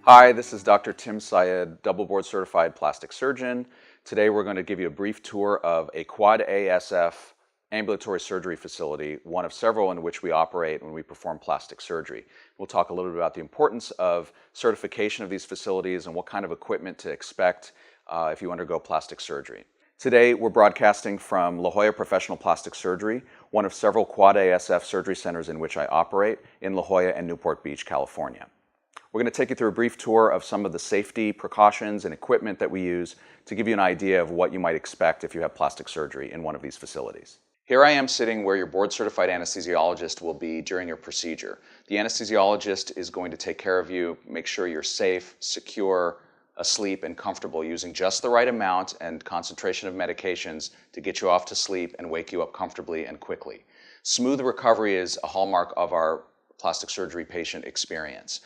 Hi, this is Dr. Tim Syed, double board certified plastic surgeon. Today we're going to give you a brief tour of a Quad ASF ambulatory surgery facility, one of several in which we operate when we perform plastic surgery. We'll talk a little bit about the importance of certification of these facilities and what kind of equipment to expect if you undergo plastic surgery. Today we're broadcasting from La Jolla Professional Plastic Surgery, one of several Quad ASF surgery centers in which I operate in La Jolla and Newport Beach, California. We're going to take you through a brief tour of some of the safety precautions and equipment that we use to give you an idea of what you might expect if you have plastic surgery in one of these facilities. Here I am sitting where your board-certified anesthesiologist will be during your procedure. The anesthesiologist is going to take care of you, make sure you're safe, secure, asleep, and comfortable using just the right amount and concentration of medications to get you off to sleep and wake you up comfortably and quickly. Smooth recovery is a hallmark of our plastic surgery patient experience.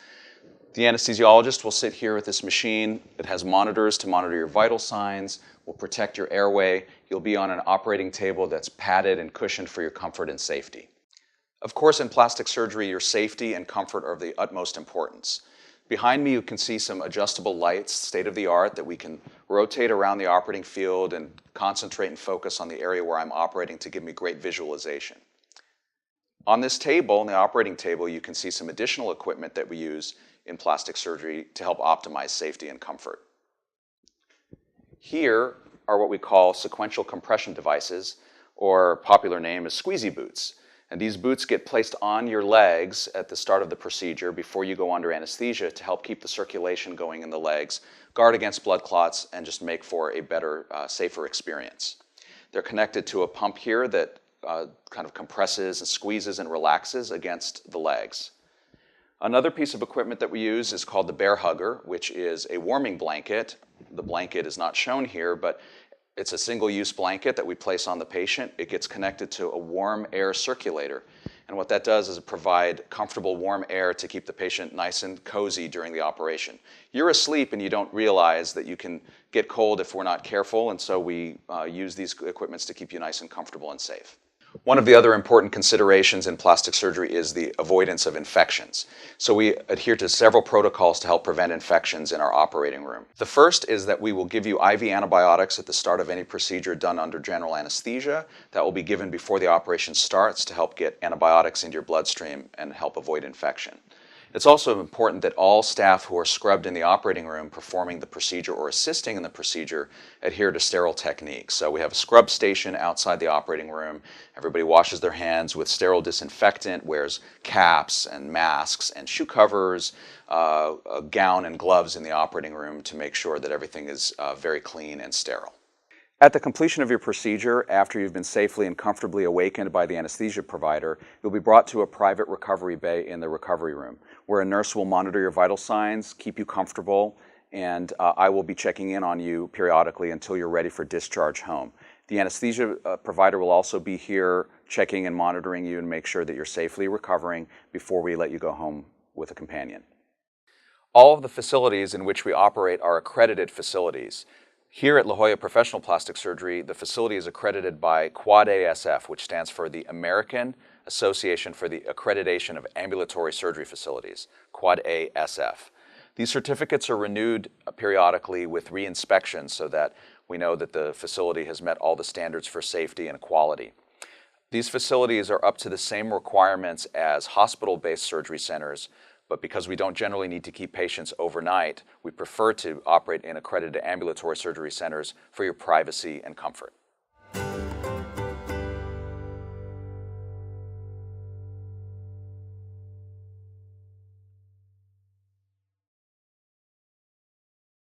The anesthesiologist will sit here with this machine. It has monitors to monitor your vital signs, will protect your airway. You'll be on an operating table that's padded and cushioned for your comfort and safety. Of course, in plastic surgery, your safety and comfort are of the utmost importance. Behind me, you can see some adjustable lights, state-of-the-art, that we can rotate around the operating field and concentrate and focus on the area where I'm operating to give me great visualization. On this table, on the operating table, you can see some additional equipment that we use in plastic surgery to help optimize safety and comfort. Here are what we call sequential compression devices, or popular name is squeezy boots. And these boots get placed on your legs at the start of the procedure before you go under anesthesia to help keep the circulation going in the legs, guard against blood clots, and just make for a better, safer experience. They're connected to a pump here that kind of compresses and squeezes and relaxes against the legs. Another piece of equipment that we use is called the bear hugger, which is a warming blanket. The blanket is not shown here, but it's a single-use blanket that we place on the patient. It gets connected to a warm air circulator. And what that does is provide comfortable warm air to keep the patient nice and cozy during the operation. You're asleep and you don't realize that you can get cold if we're not careful, and so we use these equipments to keep you nice and comfortable and safe. One of the other important considerations in plastic surgery is the avoidance of infections. So we adhere to several protocols to help prevent infections in our operating room. The first is that we will give you IV antibiotics at the start of any procedure done under general anesthesia. That will be given before the operation starts to help get antibiotics into your bloodstream and help avoid infection. It's also important that all staff who are scrubbed in the operating room performing the procedure or assisting in the procedure adhere to sterile techniques. So we have a scrub station outside the operating room. Everybody washes their hands with sterile disinfectant, wears caps and masks and shoe covers, a gown and gloves in the operating room to make sure that everything is very clean and sterile. At the completion of your procedure, after you've been safely and comfortably awakened by the anesthesia provider, you'll be brought to a private recovery bay in the recovery room, where a nurse will monitor your vital signs, keep you comfortable, and I will be checking in on you periodically until you're ready for discharge home. The anesthesia provider will also be here checking and monitoring you and make sure that you're safely recovering before we let you go home with a companion. All of the facilities in which we operate are accredited facilities. Here at La Jolla Professional Plastic Surgery, the facility is accredited by Quad ASF, which stands for the American Association for the Accreditation of Ambulatory Surgery Facilities, Quad ASF. These certificates are renewed periodically with re-inspections so that we know that the facility has met all the standards for safety and quality. These facilities are up to the same requirements as hospital-based surgery centers, but because we don't generally need to keep patients overnight, we prefer to operate in accredited ambulatory surgery centers for your privacy and comfort.